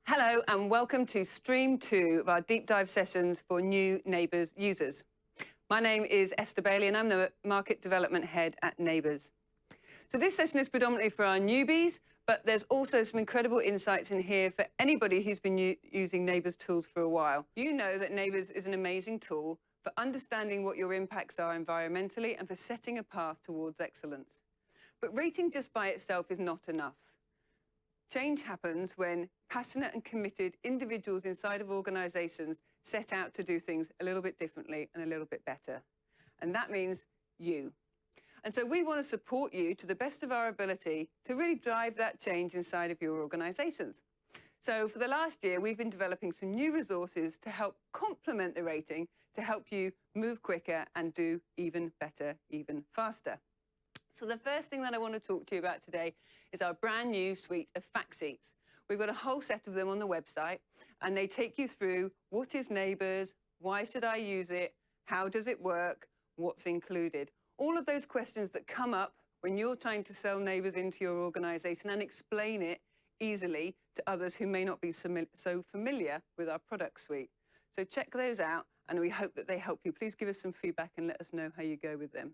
Hello and welcome to Stream 2 of our deep dive sessions for new NABERS users. My name is Esther Bailey and I'm the Market Development Head at NABERS. So this session is predominantly for our newbies, but there's also some incredible insights in here for anybody who's been using NABERS tools for a while. You know that NABERS is an amazing tool for understanding what your impacts are environmentally and for setting a path towards excellence. But rating just by itself is not enough. Change happens when passionate and committed individuals inside of organizations set out to do things a little bit differently and a little bit better. And that means you. And so we want to support you to the best of our ability to really drive that change inside of your organizations. So for the last year, we've been developing some new resources to help complement the rating, to help you move quicker and do even better, even faster. So the first thing that I want to talk to you about today is our brand new suite of fact sheets. We've got a whole set of them on the website, and they take you through what is NABERS, why should I use it, how does it work, what's included. All of those questions that come up when you're trying to sell NABERS into your organization and explain it easily to others who may not be so familiar with our product suite. So check those out, and we hope that they help you. Please give us some feedback and let us know how you go with them.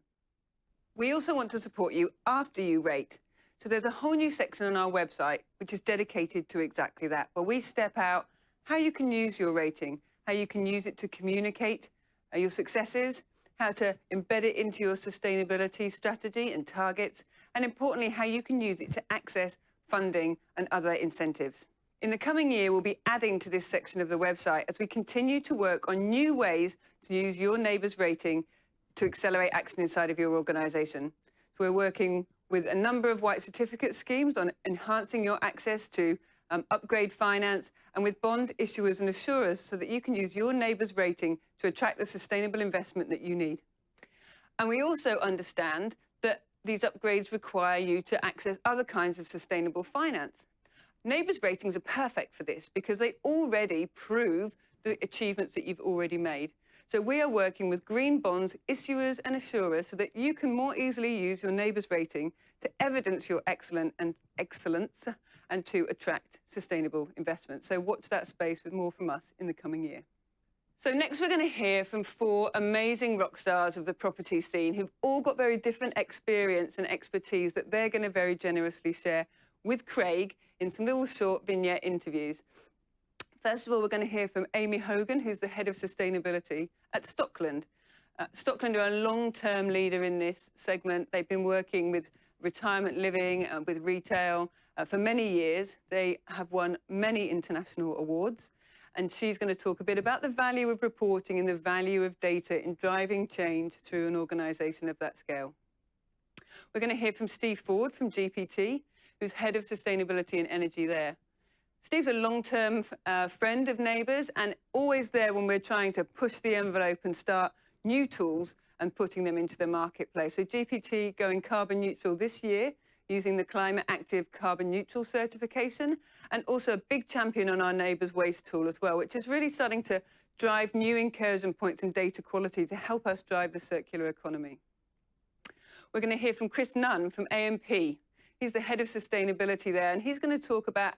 We also want to support you after you rate. So there's a whole new section on our website which is dedicated to exactly that, where we step out how you can use your rating, how you can use it to communicate your successes, how to embed it into your sustainability strategy and targets, and importantly, how you can use it to access funding and other incentives. In the coming year, we'll be adding to this section of the website as we continue to work on new ways to use your NABERS rating to accelerate action inside of your organization. So we're working with a number of white certificate schemes on enhancing your access to upgrade finance, and with bond issuers and assurers so that you can use your NABERS rating to attract the sustainable investment that you need. And we also understand that these upgrades require you to access other kinds of sustainable finance. NABERS ratings are perfect for this because they already prove the achievements that you've already made. So we are working with green bonds issuers and assurers so that you can more easily use your NABERS rating to evidence your excellence and to attract sustainable investment. So watch that space with more from us in the coming year. So next we're going to hear from 4 amazing rock stars of the property scene who've all got very different experience and expertise that they're going to very generously share with Craig in some little short vignette interviews. First of all, we're going to hear from Amy Hogan, who's the head of sustainability at Stockland. Stockland are a long-term leader in this segment. They've been working with retirement living, with retail for many years. They have won many international awards. And she's going to talk a bit about the value of reporting and the value of data in driving change through an organization of that scale. We're going to hear from Steve Ford from GPT, who's head of sustainability and energy there. Steve's a long-term friend of NABERS and always there when we're trying to push the envelope and start new tools and putting them into the marketplace. So GPT going carbon neutral this year using the Climate Active Carbon Neutral certification, and also a big champion on our NABERS waste tool as well, which is really starting to drive new incursion points and data quality to help us drive the circular economy. We're going to hear from Chris Nunn from AMP. He's the head of sustainability there, and he's going to talk about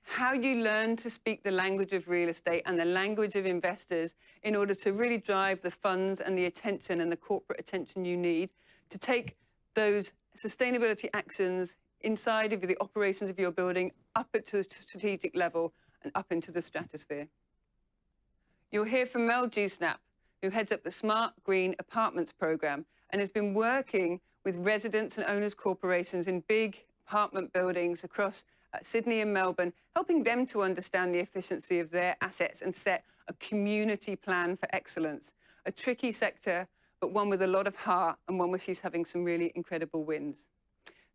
how you learn to speak the language of real estate and the language of investors in order to really drive the funds and the attention and the corporate attention you need to take those sustainability actions inside of the operations of your building up to a strategic level and up into the stratosphere. You'll hear from Melinda Dewsnap, who heads up the Smart Green Apartments program and has been working with residents and owners corporations in big apartment buildings across Sydney and Melbourne, helping them to understand the efficiency of their assets and set a community plan for excellence. A tricky sector, but one with a lot of heart and one where she's having some really incredible wins.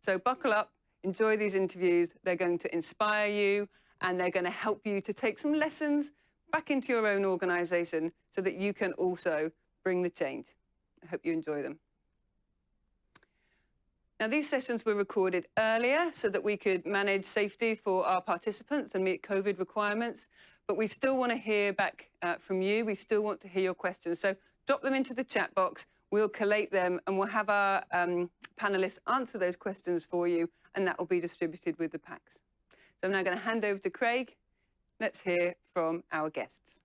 So buckle up, enjoy these interviews. They're going to inspire you and they're going to help you to take some lessons back into your own organization so that you can also bring the change. I hope you enjoy them. Now, these sessions were recorded earlier so that we could manage safety for our participants and meet COVID requirements, but we still want to hear back from you. We still want to hear your questions. So drop them into the chat box. We'll collate them and we'll have our panelists answer those questions for you, and that will be distributed with the packs. So I'm now going to hand over to Craig. let's hear from our guests.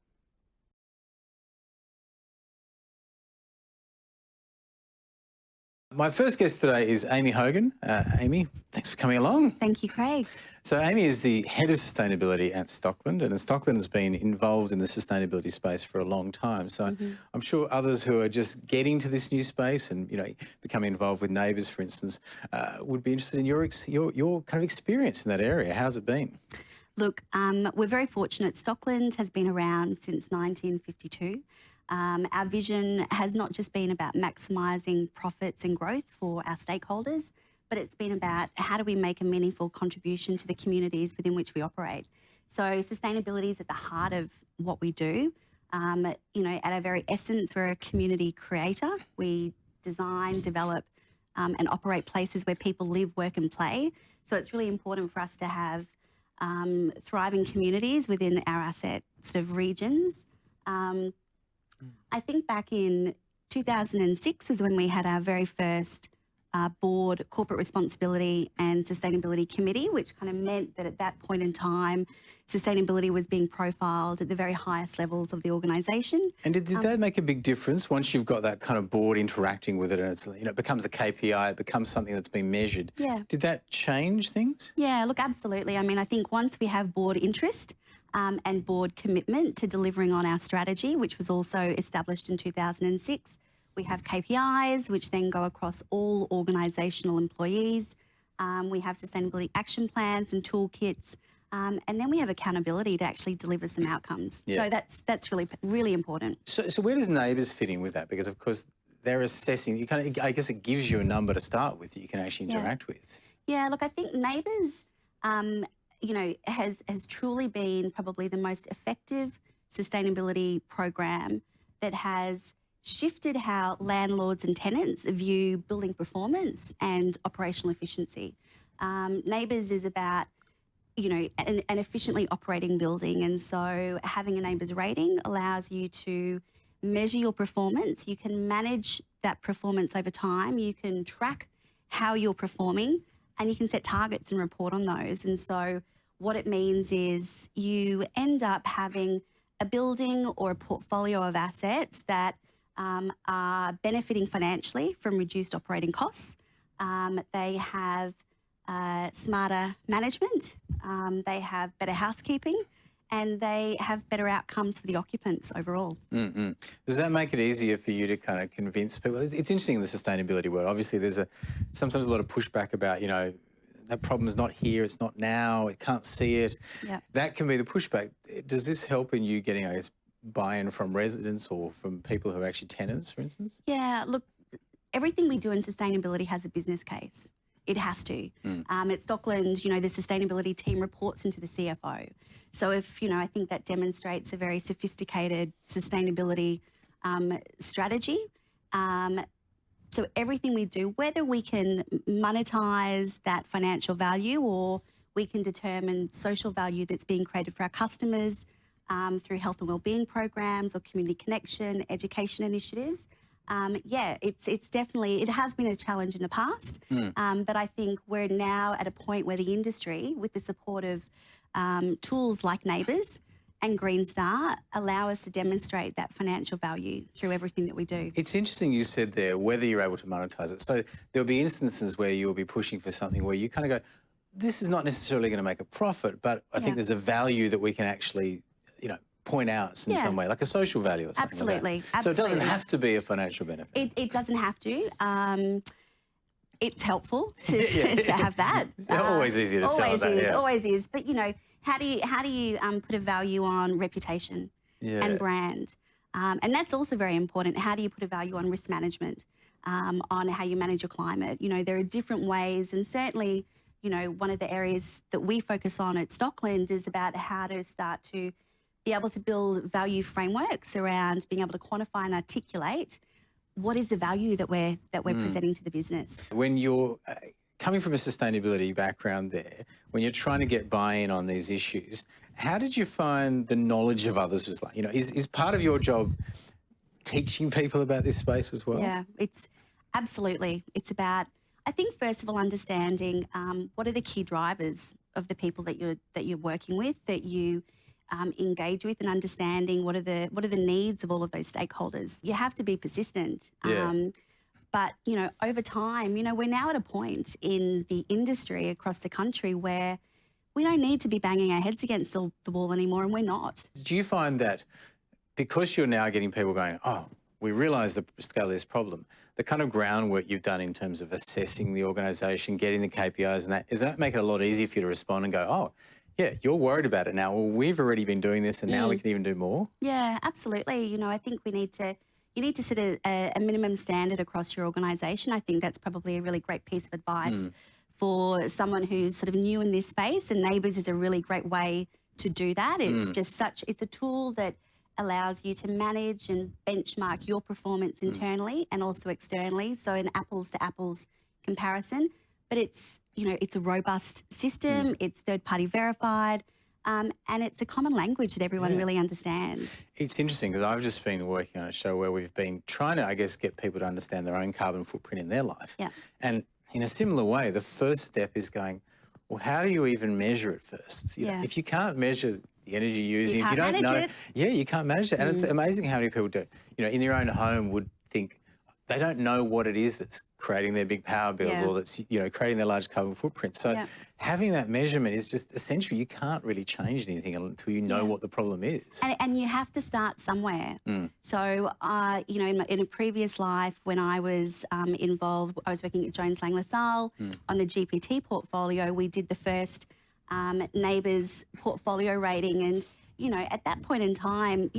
My first guest today is Amy Hogan. Amy, thanks for coming along. Thank you, Craig. So Amy is the Head of Sustainability at Stockland, and Stockland has been involved in the sustainability space for a long time. So I'm sure others who are just getting to this new space and, becoming involved with NABERS, for instance, would be interested in your kind of experience in that area. How's it been? Look, we're very fortunate. Stockland has been around since 1952. Our vision has not just been about maximising profits and growth for our stakeholders, but it's been about how do we make a meaningful contribution to the communities within which we operate. So sustainability is at the heart of what we do. At our very essence, we're a community creator. We design, develop and operate places where people live, work and play. So it's really important for us to have thriving communities within our asset sort of regions. I think back in 2006 is when we had our very first board corporate responsibility and sustainability committee, which kind of meant that at that point in time, sustainability was being profiled at the very highest levels of the organisation. And did that make a big difference once you've got that kind of board interacting with it and it's, it becomes a KPI, it becomes something that's been measured? Yeah. Did that change things? Yeah, look, absolutely. I mean, I think once we have board interest and board commitment to delivering on our strategy, which was also established in 2006, we have KPIs, which then go across all organisational employees. We have sustainability action plans and toolkits. And then we have accountability to actually deliver some outcomes. Yeah. So that's really, really important. So where does NABERS fit in with that? Because, of course, they're assessing, I guess it gives you a number to start with that you can actually interact with. Yeah, look, I think NABERS, has truly been probably the most effective sustainability program that has shifted how landlords and tenants view building performance and operational efficiency. NABERS is about, an efficiently operating building, and so having a NABERS rating allows you to measure your performance. You can manage that performance over time. You can track how you're performing, and you can set targets and report on those. And so what it means is you end up having a building or a portfolio of assets that are benefiting financially from reduced operating costs. They have smarter management, they have better housekeeping, and they have better outcomes for the occupants overall. Does that make it easier for you to kind of convince people? It's interesting in the sustainability world. Obviously, there's sometimes a lot of pushback about, that problem's not here, it's not now, it can't see it. Yep. That can be the pushback. Does this help in you getting, buy-in from residents or from people who are actually tenants, for instance? Yeah, look, everything we do in sustainability has a business case. It has to. At Stockland, the sustainability team reports into the CFO. So if, I think that demonstrates a very sophisticated sustainability strategy. So everything we do, whether we can monetize that financial value or we can determine social value that's being created for our customers through health and wellbeing programs or community connection, education initiatives, it's definitely, it has been a challenge in the past, but I think we're now at a point where the industry, with the support of tools like NABERS and Green Star, allow us to demonstrate that financial value through everything that we do. It's interesting you said there, whether you're able to monetize it. So there'll be instances where you'll be pushing for something where you kind of go, this is not necessarily going to make a profit, but I think there's a value that we can actually, point out in some way, like a social value or something. Absolutely. Like that. So it doesn't have to be a financial benefit. It doesn't have to. It's helpful to have that. It's always easier to sell that. Always is. But how do you put a value on reputation and brand? And that's also very important. How do you put a value on risk management, on how you manage your climate? There are different ways, and certainly, one of the areas that we focus on at Stockland is about how to start to be able to build value frameworks around being able to quantify and articulate what is the value that we're presenting to the business. When you're coming from a sustainability background there, when you're trying to get buy-in on these issues, how did you find the knowledge of others was like? Is part of your job teaching people about this space as well? Yeah, it's absolutely. It's about, I think, first of all, understanding what are the key drivers of the people that you're working with, that you engage with and understanding what are the needs of all of those stakeholders. You have to be persistent. Yeah. But, over time, we're now at a point in the industry across the country where we don't need to be banging our heads against the wall anymore, and we're not. Do you find that because you're now getting people going, oh, we realise the scale of this problem, the kind of groundwork you've done in terms of assessing the organisation, getting the KPIs and that, does that make it a lot easier for you to respond and go, oh, yeah, you're worried about it now. Well, we've already been doing this and now we can even do more? Yeah, absolutely. I think you need to set a minimum standard across your organisation. I think that's probably a really great piece of advice for someone who's sort of new in this space, and NABERS is a really great way to do that. It's a tool that allows you to manage and benchmark your performance internally and also externally, so an apples to apples comparison. But it's a robust system, it's third-party verified, and it's a common language that everyone really understands. It's interesting because I've just been working on a show where we've been trying to, I guess, get people to understand their own carbon footprint in their life. Yeah. And in a similar way, the first step is going, well, how do you even measure it first? If you can't measure the energy you're using, if you don't know, you can't manage it. And it's amazing how many people do, in their own home would think they don't know what it is that's creating their big power bills or that's, creating their large carbon footprint. So having that measurement is just essential. You can't really change anything until you know what the problem is. And you have to start somewhere. So, in a previous life when I was involved, I was working at Jones Lang LaSalle on the GPT portfolio. We did the first NABERS portfolio rating, and at that point in time,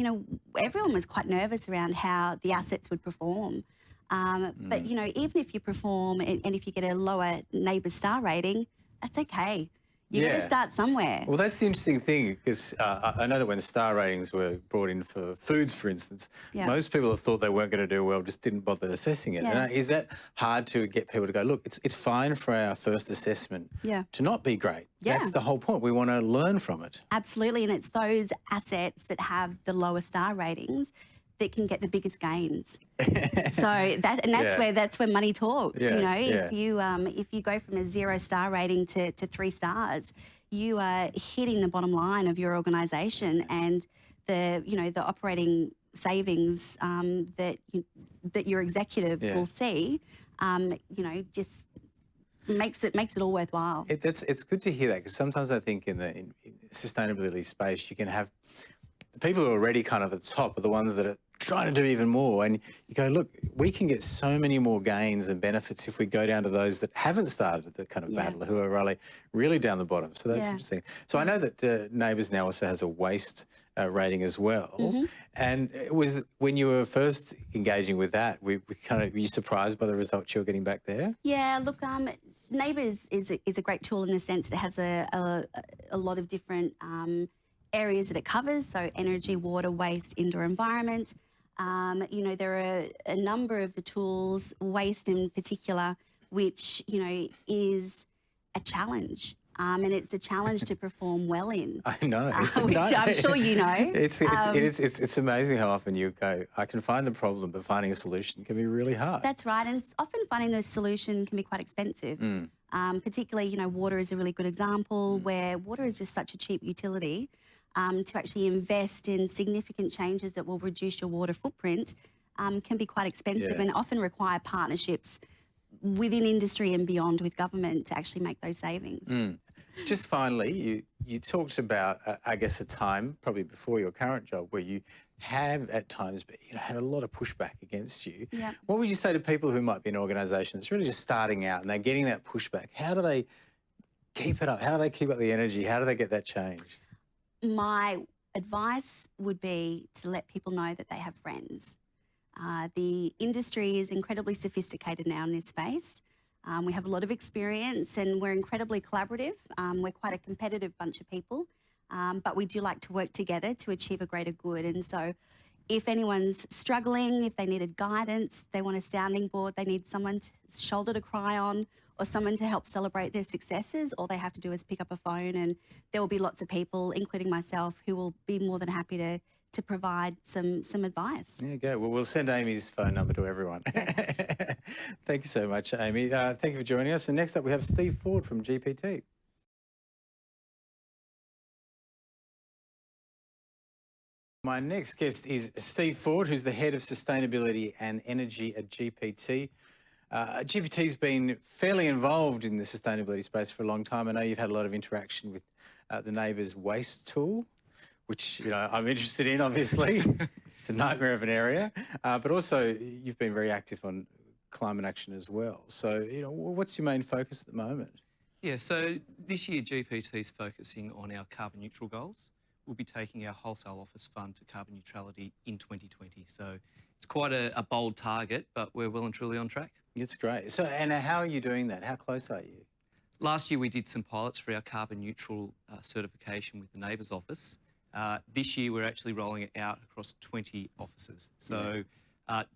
everyone was quite nervous around how the assets would perform. But, even if you perform and if you get a lower NABERS star rating, that's okay. You've got to start somewhere. Well, that's the interesting thing, because I know that when the star ratings were brought in for foods, for instance, most people that thought they weren't going to do well just didn't bother assessing it. And is that hard to get people to go, look, it's fine for our first assessment to not be great. That's the whole point. We want to learn from it. Absolutely, and it's those assets that have the lower star ratings that can get the biggest gains. That's where money talks. If you go from a 0-star rating to 3 stars, you are hitting the bottom line of your organisation, and the operating savings that your executive will see, just makes it all worthwhile. It's good to hear that, because sometimes I think in the sustainability space you can have the people who are already kind of at the top are the ones that are trying to do even more, and you go, look, we can get so many more gains and benefits if we go down to those that haven't started the kind of battle, who are really down the bottom. So that's interesting. So I know that NABERS now also has a waste rating as well, and it was when you were first engaging with that, were you surprised by the results you were getting back there? Yeah, look, NABERS is a great tool in the sense that it has a lot of different areas that it covers, so energy, water, waste, indoor environment. There are a number of the tools, waste in particular, which, is a challenge. And it's a challenge to perform well in. I know. Which I'm sure you know. It's amazing how often you go, I can find the problem, but finding a solution can be really hard. That's right. And it's often finding the solution can be quite expensive. Particularly, water is a really good example where water is just such a cheap utility. To actually invest in significant changes that will reduce your water footprint can be quite expensive and often require partnerships within industry and beyond with government to actually make those savings. Just finally, you talked about, I guess, a time, probably before your current job, where you have at times had a lot of pushback against you. What would you say to people who might be in an organisation that's really just starting out and they're getting that pushback? How do they keep it up? How do they keep up the energy? How do they get that change? My advice would be to let people know that they have friends. The industry is incredibly sophisticated now in this space. We have a lot of experience and we're incredibly collaborative. We're quite a competitive bunch of people, but we do like to work together to achieve a greater good. And so if anyone's struggling, if they needed guidance, they want a sounding board, they need someone's shoulder to cry on, or someone to help celebrate their successes, all they have to do is pick up a phone, and there will be lots of people, including myself, who will be more than happy to provide some advice. There you go. Well, we'll send Amy's phone number to everyone. Thank you so much, Amy. Thank you for joining us. And next up, we have Steve Ford from GPT. My next guest is Steve Ford, who's the Head of Sustainability and Energy at GPT. GPT's been fairly involved in the sustainability space for a long time. I know you've had a lot of interaction with the NABERS waste tool, which I'm interested in, obviously. It's a nightmare of an area. But also, you've been very active on climate action as well. So, what's your main focus at the moment? Yeah, so this year GPT's focusing on our carbon neutral goals. We'll be taking our wholesale office fund to carbon neutrality in 2020. So it's quite a bold target, but we're well and truly on track. It's great. So, and how are you doing that? How close are you? Last year we did some pilots for our carbon neutral certification with the NABERS office. This year we're actually rolling it out across 20 offices. So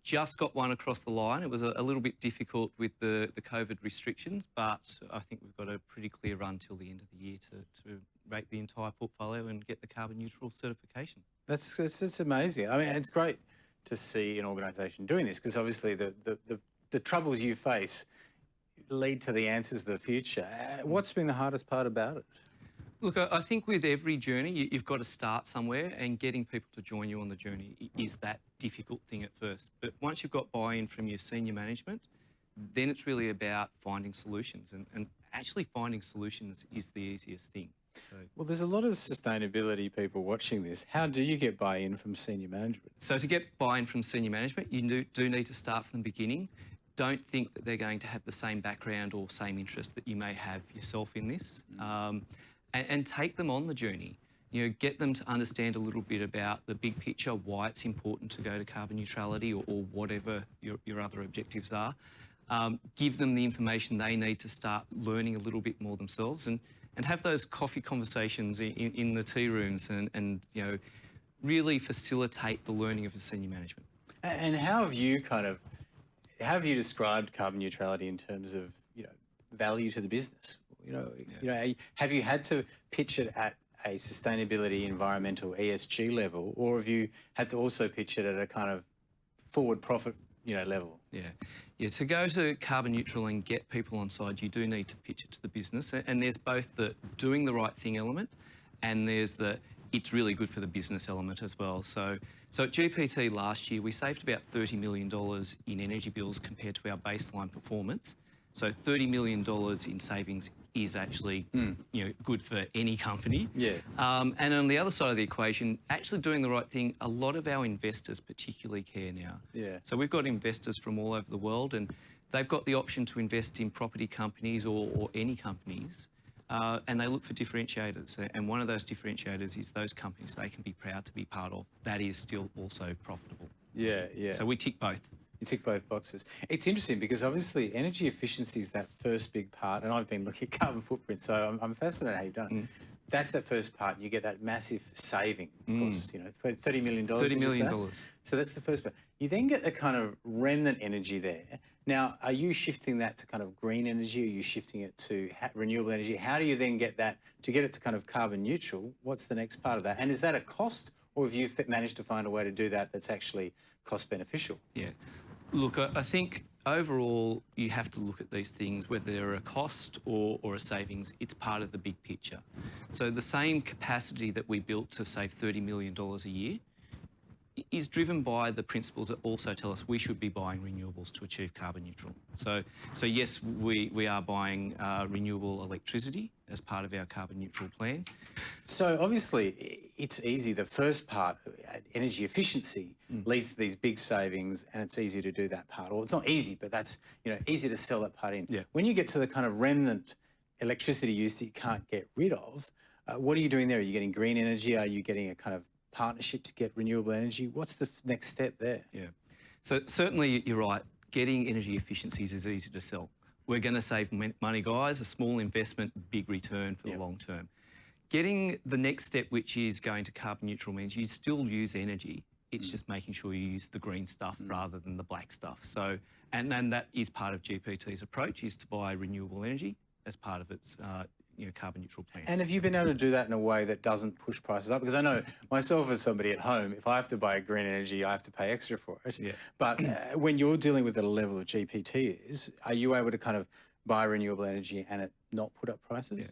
just got one across the line. It was a little bit difficult with the COVID restrictions, but I think we've got a pretty clear run till the end of the year to rate the entire portfolio and get the carbon neutral certification. That's amazing. I mean, it's great to see an organisation doing this, because obviously the troubles you face lead to the answers of the future. What's been the hardest part about it? Look, I think with every journey, you've got to start somewhere, and getting people to join you on the journey is that difficult thing at first. But once you've got buy-in from your senior management, then it's really about finding solutions. And actually finding solutions is the easiest thing. So, well, there's a lot of sustainability people watching this. How do you get buy-in from senior management? So to get buy-in from senior management, you do need to start from the beginning. Don't think that they're going to have the same background or same interest that you may have yourself in this. And take them on the journey. Get them to understand a little bit about the big picture, why it's important to go to carbon neutrality or whatever your other objectives are. Give them the information they need to start learning a little bit more themselves, and have those coffee conversations in the tea rooms, and really facilitate the learning of the senior management. And how have you described carbon neutrality in terms of value to the business? Have you had to pitch it at a sustainability, environmental, ESG level, or have you had to also pitch it at a kind of forward profit, level? Yeah. To go to carbon neutral and get people on side, you do need to pitch it to the business. And there's both the doing the right thing element, and there's the it's really good for the business element as well. So at GPT last year, we saved about $30 million in energy bills compared to our baseline performance. So $30 million in savings is actually good for any company. Yeah. And on the other side of the equation, actually doing the right thing, a lot of our investors particularly care now. Yeah. So we've got investors from all over the world, and they've got the option to invest in property companies or any companies, and they look for differentiators. And one of those differentiators is those companies they can be proud to be part of. That is still also profitable. Yeah. So we tick both. You tick both boxes. It's interesting because obviously energy efficiency is that first big part, and I've been looking at carbon footprint, so I'm fascinated how you've done it. That's that first part, and you get that massive saving, of course, $30 million. $30 million. So that's the first part. You then get the kind of remnant energy there. Now, are you shifting that to kind of green energy? Are you shifting it to renewable energy? How do you then get that, to get it to kind of carbon neutral? What's the next part of that? And is that a cost, or have you managed to find a way to do that that's actually cost beneficial? Yeah. Look, I think overall you have to look at these things, whether they're a cost or a savings, it's part of the big picture. So the same capacity that we built to save $30 million a year is driven by the principles that also tell us we should be buying renewables to achieve carbon neutral. So yes, we are buying renewable electricity as part of our carbon neutral plan. So obviously it's easy. The first part, energy efficiency, leads to these big savings, and it's easy to do that part. Or it's not easy, but that's easy to sell that part in. Yeah. When you get to the kind of remnant electricity use that you can't get rid of, what are you doing there? Are you getting green energy? Are you getting a kind of partnership to get renewable energy? What's the next step there? Yeah. So certainly you're right. Getting energy efficiencies is easy to sell. We're going to save money, guys. A small investment, big return for the long term. Getting the next step, which is going to carbon neutral, means you still use energy. It's just making sure you use the green stuff rather than the black stuff. So, and that is part of GPT's approach, is to buy renewable energy as part of its carbon neutral plan. And have you been able to do that in a way that doesn't push prices up? Because I know myself as somebody at home, if I have to buy green energy, I have to pay extra for it. Yeah. But when you're dealing with the level of GPT is, are you able to kind of buy renewable energy and it not put up prices? Yeah.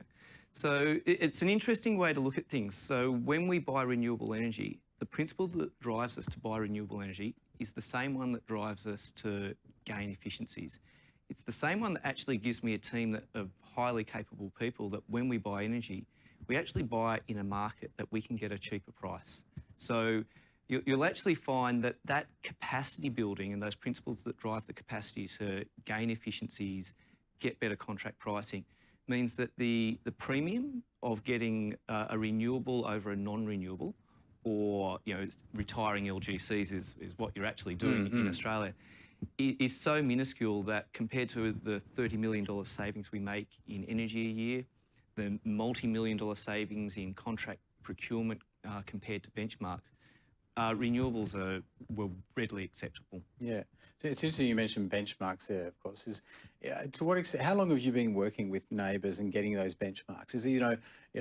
So it's an interesting way to look at things. So when we buy renewable energy, the principle that drives us to buy renewable energy is the same one that drives us to gain efficiencies. It's the same one that actually gives me a team of highly capable people that when we buy energy, we actually buy it in a market that we can get a cheaper price. So you'll actually find that that capacity building and those principles that drive the capacity to gain efficiencies, get better contract pricing, means that the premium of getting a renewable over a non-renewable, or retiring LGCs is what you're actually doing in Australia, is so minuscule that compared to the $30 million savings we make in energy a year, the multi-million-dollar savings in contract procurement compared to benchmarks, renewables were readily acceptable. Yeah. So it's interesting you mentioned benchmarks there, of course. To what extent, how long have you been working with NABERS and getting those benchmarks? Is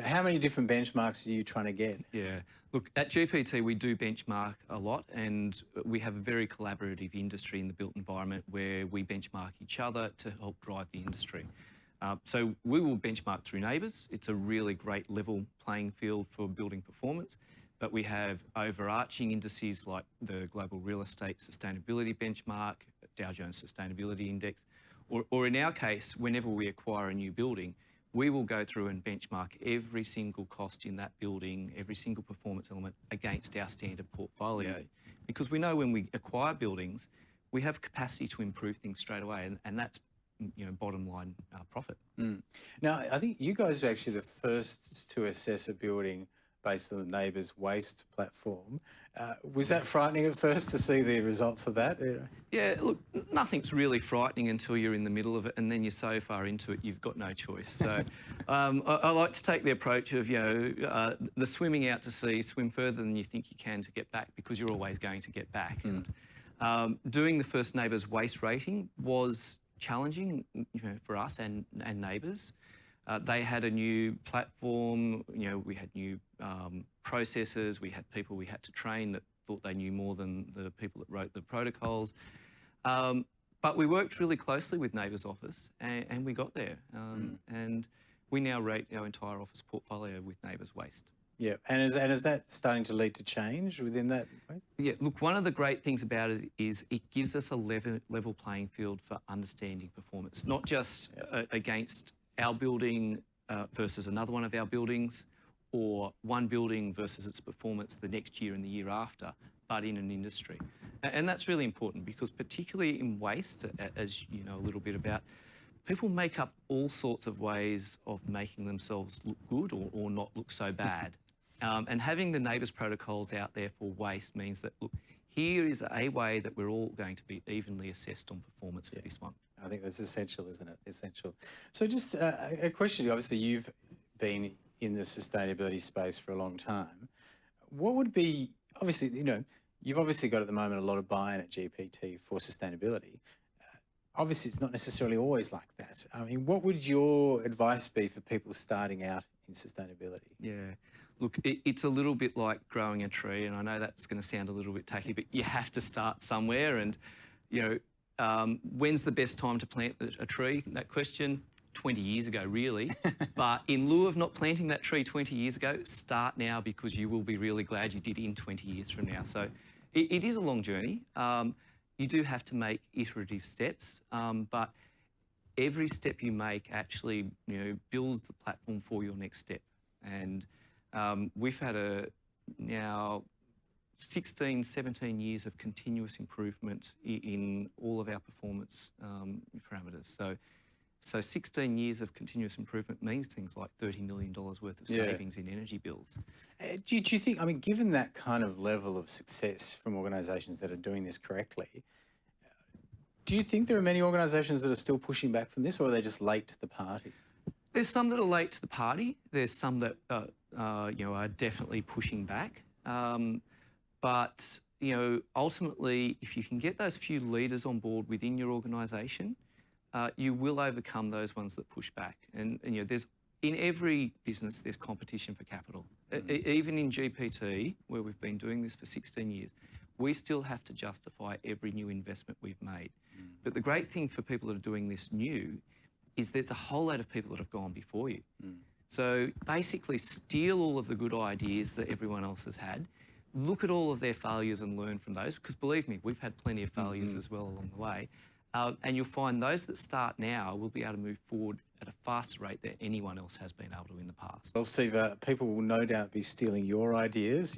how many different benchmarks are you trying to get? Yeah. Look, at GPT, we do benchmark a lot, and we have a very collaborative industry in the built environment where we benchmark each other to help drive the industry. So we will benchmark through NABERS. It's a really great level playing field for building performance. But we have overarching indices like the Global Real Estate Sustainability Benchmark, Dow Jones Sustainability Index, or in our case, whenever we acquire a new building, we will go through and benchmark every single cost in that building, every single performance element against our standard portfolio. Because we know when we acquire buildings, we have capacity to improve things straight away, and that's bottom line profit. Now, I think you guys are actually the first to assess a building based on the NABERS waste platform. Was that frightening at first to see the results of that? Yeah, look, nothing's really frightening until you're in the middle of it, and then you're so far into it, you've got no choice. So I like to take the approach of, the swimming out to sea, swim further than you think you can to get back, because you're always going to get back. And doing the first NABERS waste rating was challenging, for us and NABERS. They had a new platform, we had new processes, we had people we had to train that thought they knew more than the people that wrote the protocols. But we worked really closely with NABERS office and we got there. And we now rate our entire office portfolio with NABERS waste. Yeah, and is that starting to lead to change within that waste? Yeah, look, one of the great things about it is it gives us a level playing field for understanding performance, not just against our building versus another one of our buildings, or one building versus its performance the next year and the year after, but in an industry. And that's really important because particularly in waste, as you know a little bit about, people make up all sorts of ways of making themselves look good or not look so bad. And having the NABERS protocols out there for waste means that, look, here is a way that we're all going to be evenly assessed on performance for this one. I think that's essential, isn't it? Essential. So just a question, obviously you've been in the sustainability space for a long time. What would be, obviously, you've obviously got at the moment a lot of buy-in at GPT for sustainability. Obviously, it's not necessarily always like that. I mean, what would your advice be for people starting out in sustainability? Yeah. Look, it's a little bit like growing a tree, and I know that's going to sound a little bit tacky, but you have to start somewhere. And, when's the best time to plant a tree? That question, 20 years ago, really. But in lieu of not planting that tree 20 years ago, start now, because you will be really glad you did in 20 years from now. So it is a long journey. You do have to make iterative steps, but every step you make actually, builds the platform for your next step. And we've had now 16, 17 years of continuous improvement in all of our performance parameters. So 16 years of continuous improvement means things like $30 million worth of savings in energy bills. Do you think, I mean, given that kind of level of success from organisations that are doing this correctly, do you think there are many organisations that are still pushing back from this, or are they just late to the party? There's some that are late to the party. There's some that are definitely pushing back. But ultimately, if you can get those few leaders on board within your organisation, you will overcome those ones that push back. And there's, in every business, there's competition for capital. Even in GPT, where we've been doing this for 16 years, we still have to justify every new investment we've made. But the great thing for people that are doing this new is there's a whole lot of people that have gone before you. So basically steal all of the good ideas that everyone else has had, look at all of their failures and learn from those, because believe me, we've had plenty of failures as well along the way. And you'll find those that start now will be able to move forward at a faster rate than anyone else has been able to in the past. Well, Steve, people will no doubt be stealing your ideas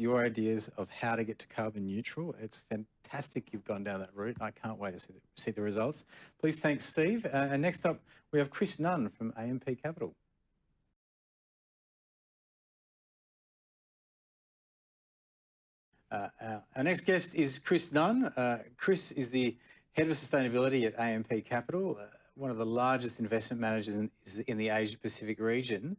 of how to get to carbon neutral. It's fantastic you've gone down that route. I can't wait to see the results. Please thank Steve. And next up, we have Chris Nunn from AMP Capital. Our next guest is Chris Nunn. Chris is the Head of Sustainability at AMP Capital, one of the largest investment managers in the Asia-Pacific region,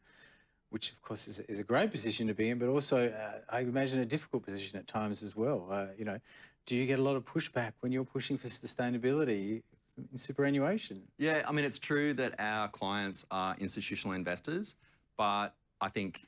which of course is a great position to be in, but also I imagine a difficult position at times as well. You know, do you get a lot of pushback when you're pushing for sustainability in superannuation? Yeah, I mean, it's true that our clients are institutional investors, but I think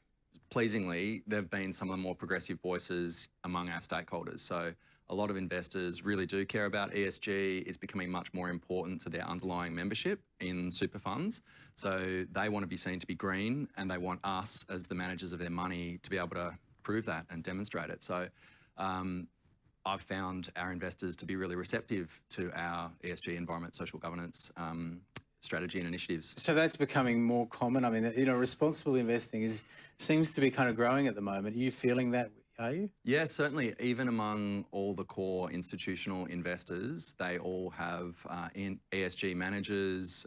pleasingly, there've been some of the more progressive voices among our stakeholders. So a lot of investors really do care about ESG. It's becoming much more important to their underlying membership in super funds. So they want to be seen to be green, and they want us as the managers of their money to be able to prove that and demonstrate it. So I've found our investors to be really receptive to our ESG, environment, social governance strategy and initiatives. So that's becoming more common. I mean, you know, responsible investing seems to be kind of growing at the moment. Are you feeling that? Are you? Yeah, certainly. Even among all the core institutional investors, they all have ESG managers.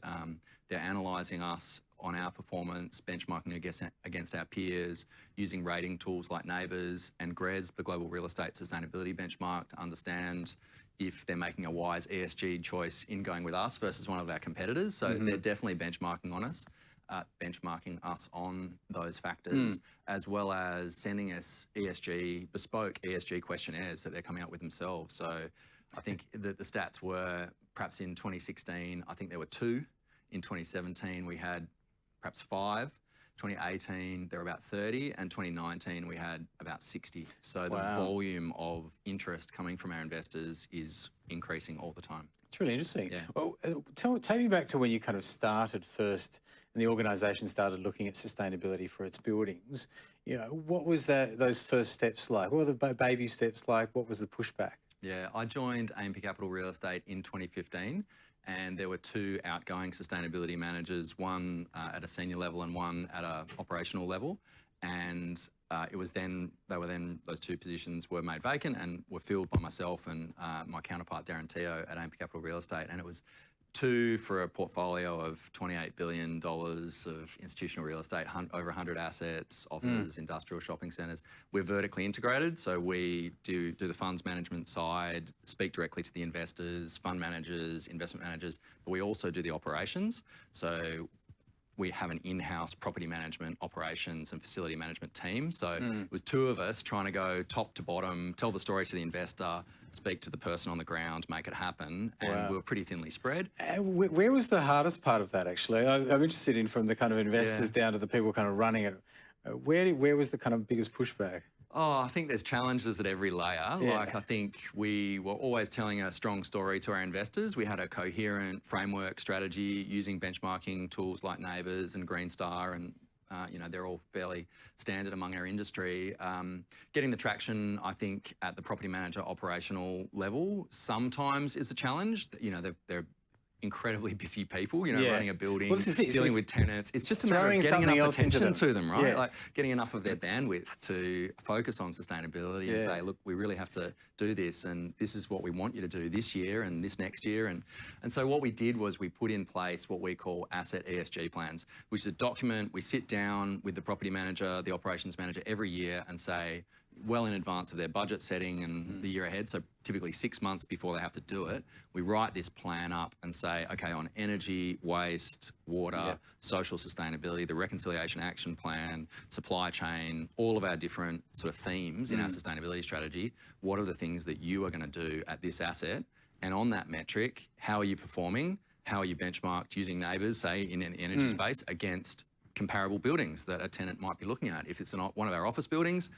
They're analysing us on our performance, benchmarking against our peers, using rating tools like NABERS and GRES, the Global Real Estate Sustainability Benchmark, to understand if they're making a wise ESG choice in going with us versus one of our competitors. So they're definitely benchmarking us on those factors, as well as sending us bespoke ESG questionnaires that they're coming up with themselves. So I think that the stats were perhaps in 2016, I think there were 2. In 2017, we had perhaps 5. 2018, there were about 30, and 2019, we had about 60. So the volume of interest coming from our investors is increasing all the time. It's really interesting. Yeah. Well, take me back to when you kind of started first and the organisation started looking at sustainability for its buildings. You know, what was those first steps like? What were the baby steps like? What was the pushback? Yeah, I joined AMP Capital Real Estate in 2015. And there were 2 outgoing sustainability managers, one at a senior level and one at an operational level. And those 2 positions were made vacant and were filled by myself and my counterpart, Darren Teo, at AMP Capital Real Estate. And it was 2 for a portfolio of $28 billion of institutional real estate, over 100 assets, offices, industrial shopping centres. We're vertically integrated, so we do the funds management side, speak directly to the investors, fund managers, investment managers, but we also do the operations. So we have an in-house property management, operations and facility management team. So it was 2 of us trying to go top to bottom, tell the story to the investor, speak to the person on the ground, make it happen. And we were pretty thinly spread. Where was the hardest part of that, actually? I'm interested in from the kind of investors down to the people kind of running it. Where was the kind of biggest pushback? Oh, I think there's challenges at every layer. Like, I think we were always telling a strong story to our investors. We had a coherent framework strategy using benchmarking tools like NABERS and Green Star, and you know, they're all fairly standard among our industry. Getting the traction, I think, at the property manager operational level sometimes is a challenge. You know, they're incredibly busy people, you know, running a building, dealing with tenants. It's just a matter of getting enough attention to them, right? Like getting enough of their bandwidth to focus on sustainability and say, look, we really have to do this, and this is what we want you to do this year and this next year. And so what we did was we put in place what we call asset ESG plans, which is a document. We sit down with the property manager, the operations manager every year and say, well in advance of their budget setting and the year ahead, so typically 6 months before they have to do it, we write this plan up and say, okay, on energy, waste, water, social sustainability, the reconciliation action plan, supply chain, all of our different sort of themes in our sustainability strategy, what are the things that you are going to do at this asset? And on that metric, how are you performing? How are you benchmarked using NABERS, say, in the energy space against comparable buildings that a tenant might be looking at? If it's not one of our office buildings,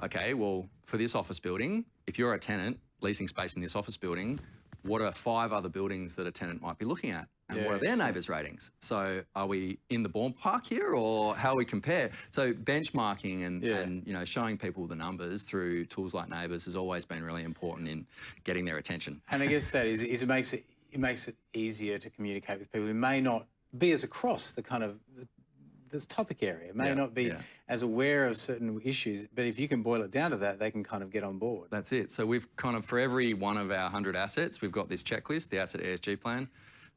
okay, well, for this office building, if you're a tenant leasing space in this office building, what are 5 other buildings that a tenant might be looking at? and Yeah, what are their excellent. neighbours' ratings? So are we in the ballpark here, or how we compare? So benchmarking and you know, showing people the numbers through tools like NABERS has always been really important in getting their attention. And I guess that is it makes it easier to communicate with people who may not be as across the kind of this topic area, may not be as aware of certain issues, but if you can boil it down to that, they can kind of get on board. That's it. So we've kind of, for every one of our 100 assets, we've got this checklist, the asset ESG plan,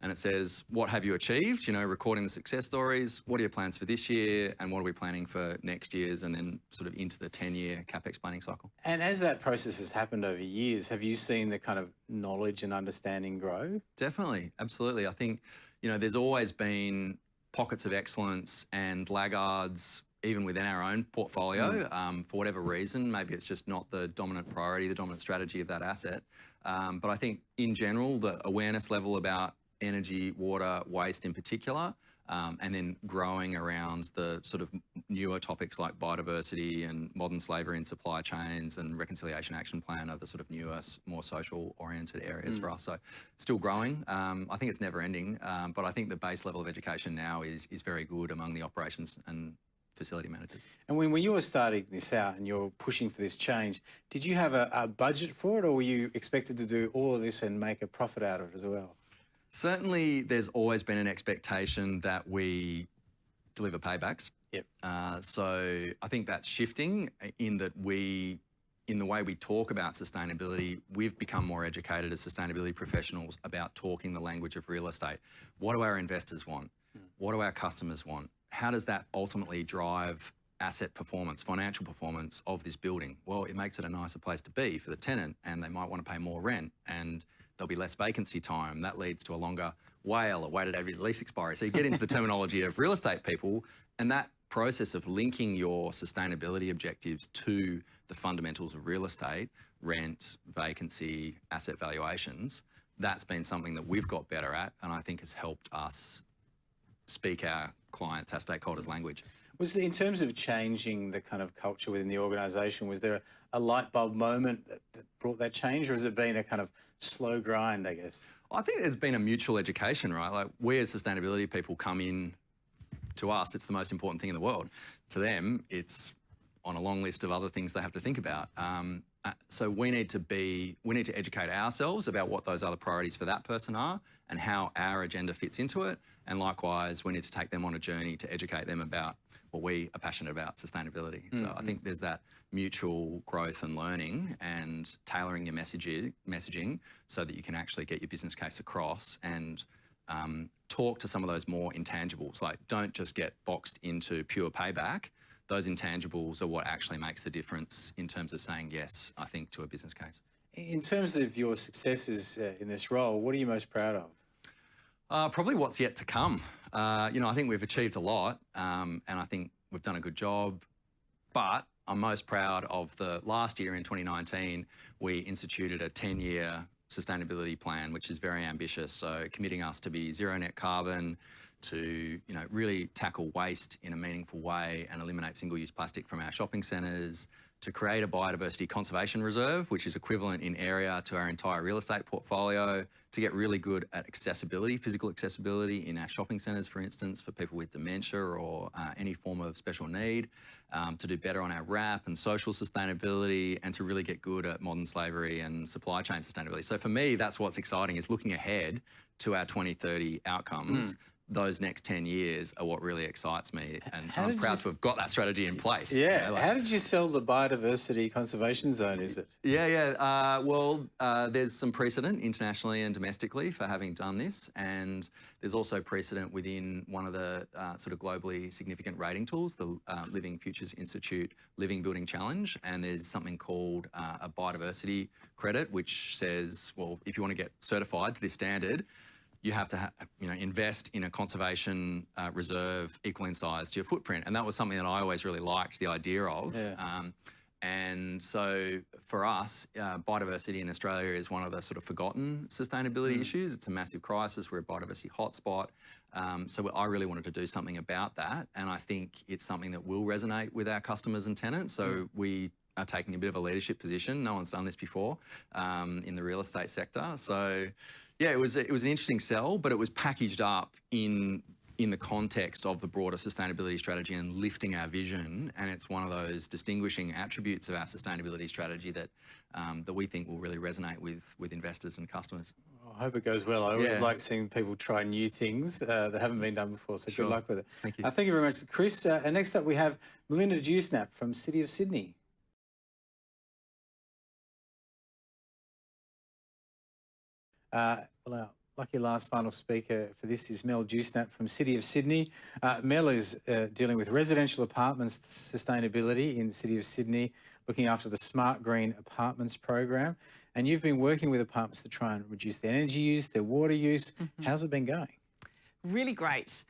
and it says, what have you achieved? You know, recording the success stories, what are your plans for this year, and what are we planning for next year's, and then sort of into the 10-year CapEx planning cycle. And as that process has happened over years, have you seen the kind of knowledge and understanding grow? Definitely, absolutely. I think, you know, there's always been pockets of excellence and laggards even within our own portfolio for whatever reason. Maybe it's just not the dominant priority, the dominant strategy of that asset. But I think in general, the awareness level about energy, water, waste in particular, and then growing around the sort of newer topics like biodiversity and modern slavery in supply chains and reconciliation action plan are the sort of newer, more social oriented areas for us. So still growing. I think it's never ending, but I think the base level of education now is very good among the operations and facility managers. And when you were starting this out and you're pushing for this change, did you have a budget for it, or were you expected to do all of this and make a profit out of it as well? Certainly, there's always been an expectation that we deliver paybacks. Yep. So I think that's shifting in that in the way we talk about sustainability, we've become more educated as sustainability professionals about talking the language of real estate. What do our investors want? What do our customers want? How does that ultimately drive asset performance, financial performance of this building? Well, it makes it a nicer place to be for the tenant, and they might want to pay more rent, and there'll be less vacancy time. That leads to a longer WALE, a weighted average lease expiry. So you get into the terminology of real estate people, and that process of linking your sustainability objectives to the fundamentals of real estate, rent, vacancy, asset valuations, that's been something that we've got better at, and I think has helped us speak our clients, our stakeholders' language. In terms of changing the kind of culture within the organisation, was there a light bulb moment that brought that change, or has it been a kind of slow grind, I guess? I think there's been a mutual education, right? Like, we as sustainability people come in to us, it's the most important thing in the world. To them, it's on a long list of other things they have to think about. So we need to educate ourselves about what those other priorities for that person are and how our agenda fits into it. And likewise, we need to take them on a journey to educate them about what we are passionate about, sustainability. So I think there's that mutual growth and learning and tailoring your messaging so that you can actually get your business case across and talk to some of those more intangibles. Like, don't just get boxed into pure payback. Those intangibles are what actually makes the difference in terms of saying yes, I think, to a business case. In terms of your successes in this role, what are you most proud of? Probably what's yet to come. You know, I think we've achieved a lot, and I think we've done a good job, but I'm most proud of the last year in 2019, we instituted a 10-year sustainability plan, which is very ambitious. So committing us to be zero net carbon, to, you know, really tackle waste in a meaningful way and eliminate single-use plastic from our shopping centres, to create a biodiversity conservation reserve, which is equivalent in area to our entire real estate portfolio, to get really good at accessibility, physical accessibility in our shopping centres, for instance, for people with dementia or any form of special need, to do better on our RAP and social sustainability, and to really get good at modern slavery and supply chain sustainability. So for me, that's what's exciting, is looking ahead to our 2030 outcomes. Those next 10 years are what really excites me, and I'm proud to have got that strategy in place. Yeah. You know, like, how did you sell the biodiversity conservation zone, is it? Well, there's some precedent internationally and domestically for having done this, and there's also precedent within one of the sort of globally significant rating tools, the Living Futures Institute Living Building Challenge, and there's something called a biodiversity credit, which says, well, if you want to get certified to this standard, you have to invest in a conservation reserve equal in size to your footprint. And that was something that I always really liked the idea of. Yeah. And so for us, biodiversity in Australia is one of the sort of forgotten sustainability issues. It's a massive crisis. We're a biodiversity hotspot. So I really wanted to do something about that. And I think it's something that will resonate with our customers and tenants. So we are taking a bit of a leadership position. No one's done this before in the real estate sector. So Yeah, it was an interesting sell, but it was packaged up in the context of the broader sustainability strategy and lifting our vision. And it's one of those distinguishing attributes of our sustainability strategy that that we think will really resonate with investors and customers. I hope it goes well. I always Yeah. like seeing people try new things that haven't been done before, so Sure. good luck with it. Thank you. Thank you very much, Chris. And next up we have Melinda Dewsnap from City of Sydney. Well, our lucky last final speaker for this is Mel Dewsnap from City of Sydney. Mel is dealing with residential apartments sustainability in the City of Sydney, looking after the Smart Green Apartments program. And you've been working with apartments to try and reduce their energy use, their water use. How's it been going? Really great.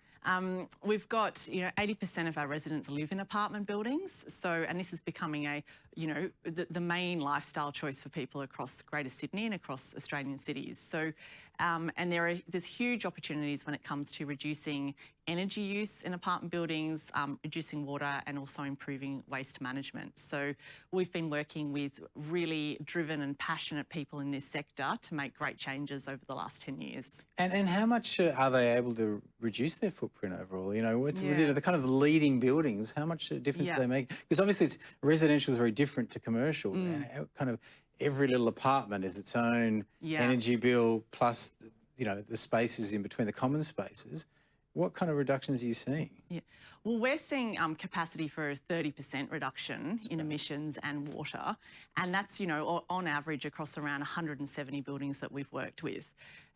We've got, 80% of our residents live in apartment buildings. So, and this is becoming the main lifestyle choice for people across Greater Sydney and across Australian cities. So, and there's huge opportunities when it comes to reducing energy use in apartment buildings, reducing water, and also improving waste management. So we've been working with really driven and passionate people in this sector to make great changes over the last 10 years. And how much are they able to reduce their footprint overall? What's Yeah. the kind of leading buildings, how much difference do Yeah. they make? Because obviously residential is very different to commercial. And kind of every little apartment is its own energy bill, plus, the spaces in between, the common spaces. What kind of reductions are you seeing? Yeah. Well, we're seeing capacity for a 30% reduction in emissions and water. And that's, on average across around 170 buildings that we've worked with.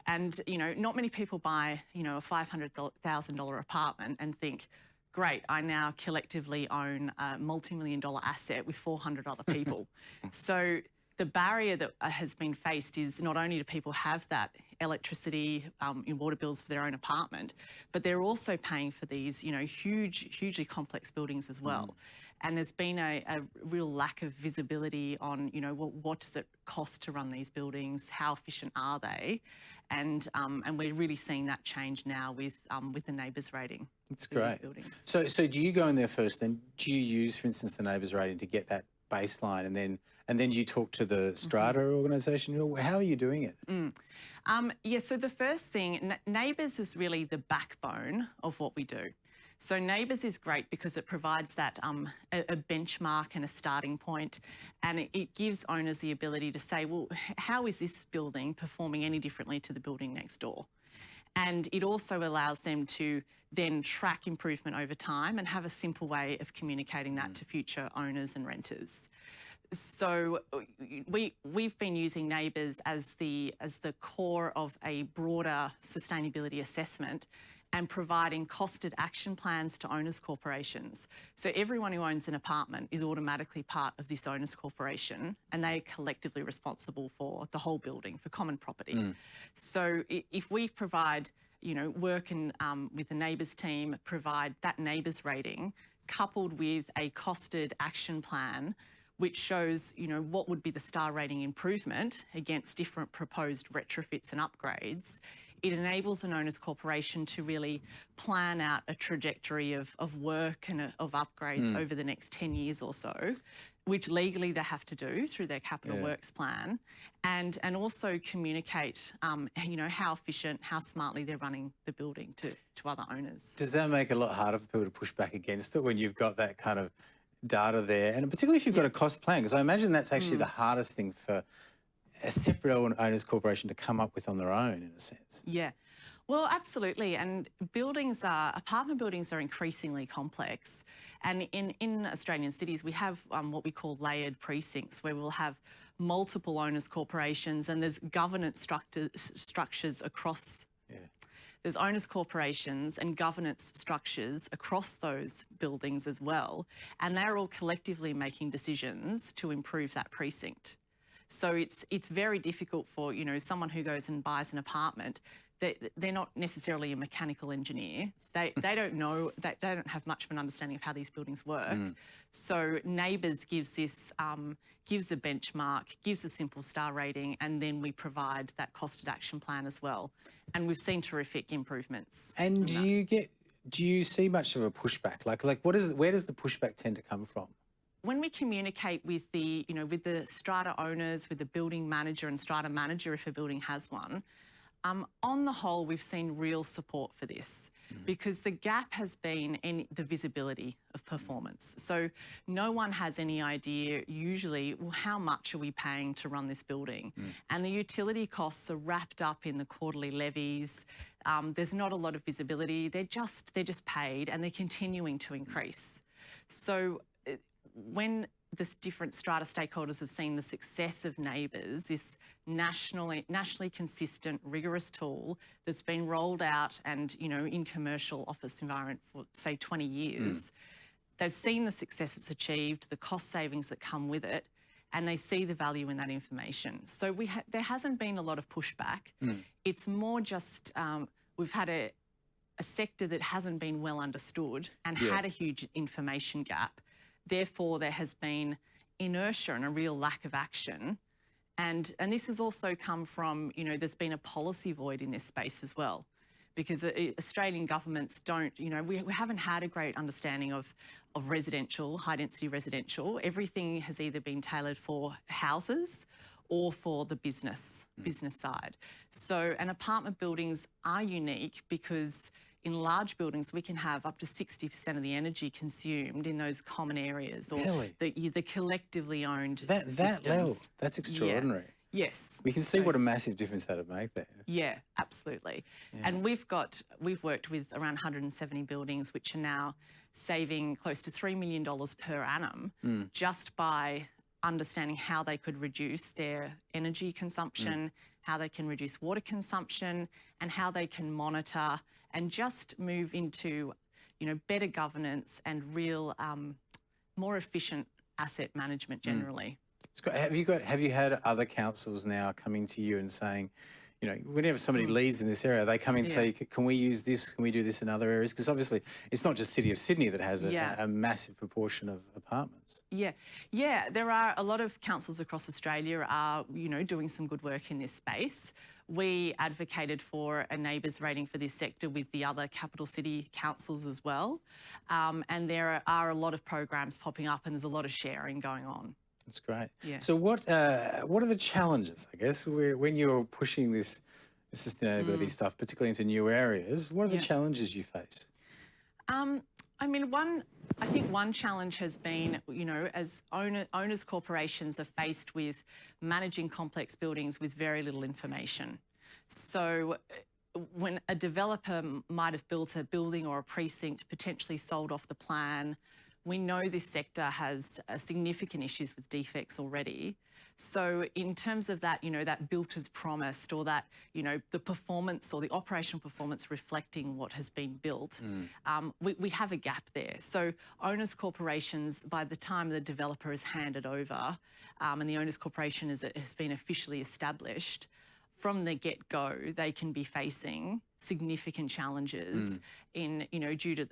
And, not many people buy, a $500,000 apartment and think, great, I now collectively own a multi-million-dollar asset with 400 other people. So the barrier that has been faced is not only do people have that electricity in water bills for their own apartment, but they're also paying for these, hugely complex buildings as well. And there's been a real lack of visibility on, what does it cost to run these buildings? How efficient are they? And we're really seeing that change now with the NABERS rating. That's for these great. buildings. So do you go in there first, then do you use, for instance, the NABERS rating to get that baseline, and then you talk to the strata organisation? How are you doing it? So the first thing, NABERS is really the backbone of what we do. So NABERS is great because it provides that a benchmark and a starting point, and it gives owners the ability to say, well, how is this building performing any differently to the building next door? And it also allows them to then track improvement over time and have a simple way of communicating that to future owners and renters. So we've been using NABERS as the core of a broader sustainability assessment and providing costed action plans to owners' corporations. So everyone who owns an apartment is automatically part of this owners' corporation, and they are collectively responsible for the whole building, for common property. So if we provide, work with the NABERS team, provide that NABERS rating, coupled with a costed action plan, which shows, what would be the star rating improvement against different proposed retrofits and upgrades, it enables an owner's corporation to really plan out a trajectory of work and of upgrades over the next 10 years or so, which legally they have to do through their capital works plan, and also communicate, how efficient, how smartly they're running the building to other owners. Does that make it a lot harder for people to push back against it when you've got that kind of data there? And particularly if you've got a cost plan, because I imagine that's actually the hardest thing for a separate owners corporation to come up with on their own, in a sense. Yeah. Well, absolutely. And apartment buildings are increasingly complex. And in Australian cities, we have what we call layered precincts, where we'll have multiple owners corporations, and there's governance structures across. There's owners corporations and governance structures across those buildings as well. And they're all collectively making decisions to improve that precinct. So it's very difficult for, someone who goes and buys an apartment. They're not necessarily a mechanical engineer. They don't know, they don't have much of an understanding of how these buildings work. So NABERS gives a benchmark, gives a simple star rating, and then we provide that costed action plan as well. And we've seen terrific improvements. And do you see much of a pushback? Like where does the pushback tend to come from? When we communicate with with the strata owners, with the building manager and strata manager, if a building has one, On the whole, we've seen real support for this because the gap has been in the visibility of performance. So no one has any idea usually, well, how much are we paying to run this building? And the utility costs are wrapped up in the quarterly levies. There's not a lot of visibility. They're just paid and they're continuing to increase. So when the different strata stakeholders have seen the success of NABERS, this nationally consistent, rigorous tool that's been rolled out and, in commercial office environment for, say, 20 years, they've seen the success it's achieved, the cost savings that come with it, and they see the value in that information. So there hasn't been a lot of pushback. It's more just we've had a sector that hasn't been well understood and had a huge information gap. Therefore, there has been inertia and a real lack of action. And this has also come from, there's been a policy void in this space as well, because Australian governments don't, we haven't had a great understanding of residential, high-density residential. Everything has either been tailored for houses or for the business side. So, and apartment buildings are unique because in large buildings, we can have up to 60% of the energy consumed in those common areas or the collectively owned systems. That level, that's extraordinary. Yeah. Yes. We can see what a massive difference that would make there. Yeah, absolutely. Yeah. And we've worked with around 170 buildings, which are now saving close to $3 million per annum just by understanding how they could reduce their energy consumption, how they can reduce water consumption, and how they can monitor and just move into, better governance and real, more efficient asset management generally. It's great. Have you had other councils now coming to you and saying, whenever somebody leads in this area, they come in and say, can we use this? Can we do this in other areas? Because obviously it's not just City of Sydney that has a massive proportion of apartments. Yeah, there are a lot of councils across Australia are, doing some good work in this space. We advocated for a NABERS rating for this sector with the other capital city councils as well. And there are a lot of programs popping up and there's a lot of sharing going on. That's great. Yeah. So what are the challenges, I guess, when you're pushing this sustainability stuff, particularly into new areas? What are the challenges you face? I think one challenge has been, as owners corporations are faced with managing complex buildings with very little information. So when a developer might have built a building or a precinct, potentially sold off the plan, we know this sector has significant issues with defects already. So in terms of that, that built as promised or that, the performance or the operational performance reflecting what has been built, we have a gap there. So owners corporations, by the time the developer is handed over and the owners corporation has been officially established, from the get-go, they can be facing significant challenges in, due to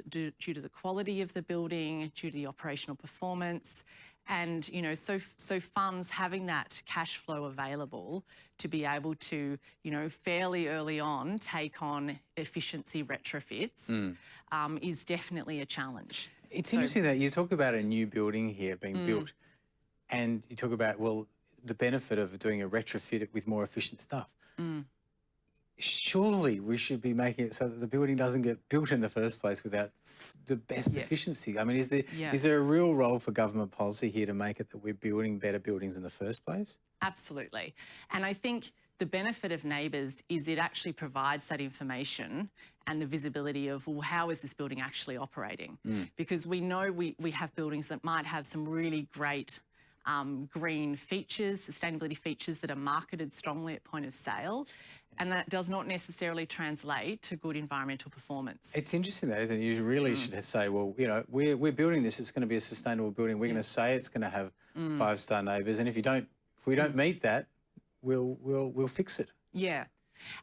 the quality of the building, due to the operational performance, and so funds having that cash flow available to be able to, fairly early on take on efficiency retrofits is definitely a challenge. It's interesting that you talk about a new building here being built, and you talk about the benefit of doing a retrofit with more efficient stuff. Surely we should be making it so that the building doesn't get built in the first place without the best efficiency. I mean, is there a real role for government policy here to make it that we're building better buildings in the first place? Absolutely. And I think the benefit of NABERS is it actually provides that information and the visibility of, well, how is this building actually operating? Because we know we have buildings that might have some really great green features, sustainability features that are marketed strongly at point of sale, and that does not necessarily translate to good environmental performance. It's interesting that, isn't it? You really should say, well, we're building this, it's going to be a sustainable building. We're going to say it's going to have 5-star NABERS, and if we don't meet that, we'll fix it. Yeah,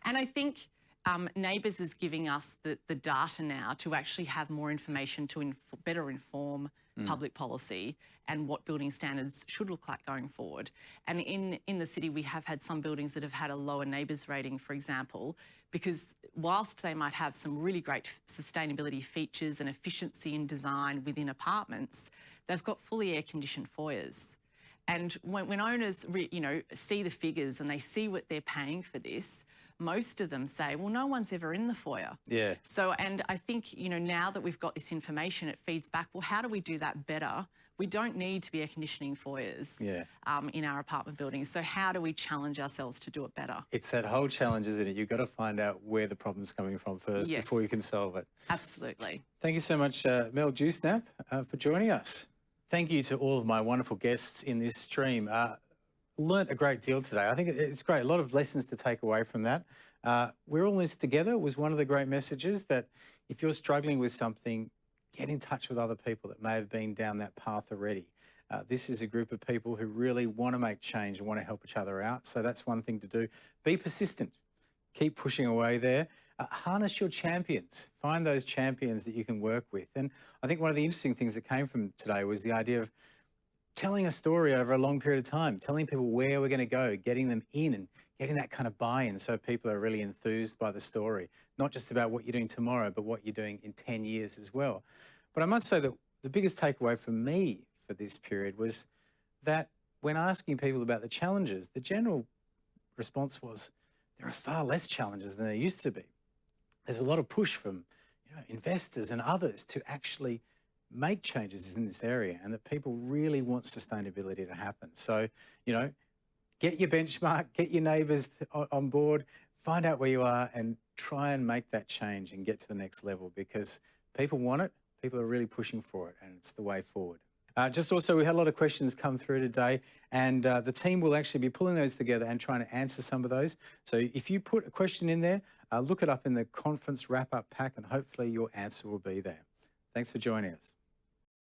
and I think NABERS is giving us the data now to actually have more information to better inform public policy and what building standards should look like going forward. And in the city, we have had some buildings that have had a lower NABERS rating, for example, because whilst they might have some really great sustainability features and efficiency in design within apartments, they've got fully air-conditioned foyers. And when owners, see the figures and they see what they're paying for this, most of them say, well, no one's ever in the foyer. Yeah. So, and I think, you know, now that we've got this information, it feeds back, well, how do we do that better? We don't need to be air conditioning foyers in our apartment buildings. So how do we challenge ourselves to do it better? It's that whole challenge, isn't it? You've got to find out where the problem's coming from first before you can solve it. Absolutely. Thank you so much, Mel Dewsnap, for joining us. Thank you to all of my wonderful guests in this stream. Learnt a great deal today. I think it's great. A lot of lessons to take away from that. We're all in this together was one of the great messages, that if you're struggling with something, get in touch with other people that may have been down that path already. This is a group of people who really want to make change and want to help each other out. So that's one thing to do. Be persistent. Keep pushing away there. Harness your champions. Find those champions that you can work with. And I think one of the interesting things that came from today was the idea of telling a story over a long period of time, telling people where we're going to go, getting them in and getting that kind of buy-in so people are really enthused by the story, not just about what you're doing tomorrow, but what you're doing in 10 years as well. But I must say that the biggest takeaway for me for this period was that when asking people about the challenges, the general response was there are far less challenges than there used to be. There's a lot of push from investors and others to actually make changes in this area, and that people really want sustainability to happen. So, get your benchmark, get your neighbours on board, find out where you are and try and make that change and get to the next level, because people want it, people are really pushing for it, and it's the way forward. Just also, we had a lot of questions come through today, and the team will actually be pulling those together and trying to answer some of those. So if you put a question in there, look it up in the conference wrap-up pack, and hopefully your answer will be there. Thanks for joining us.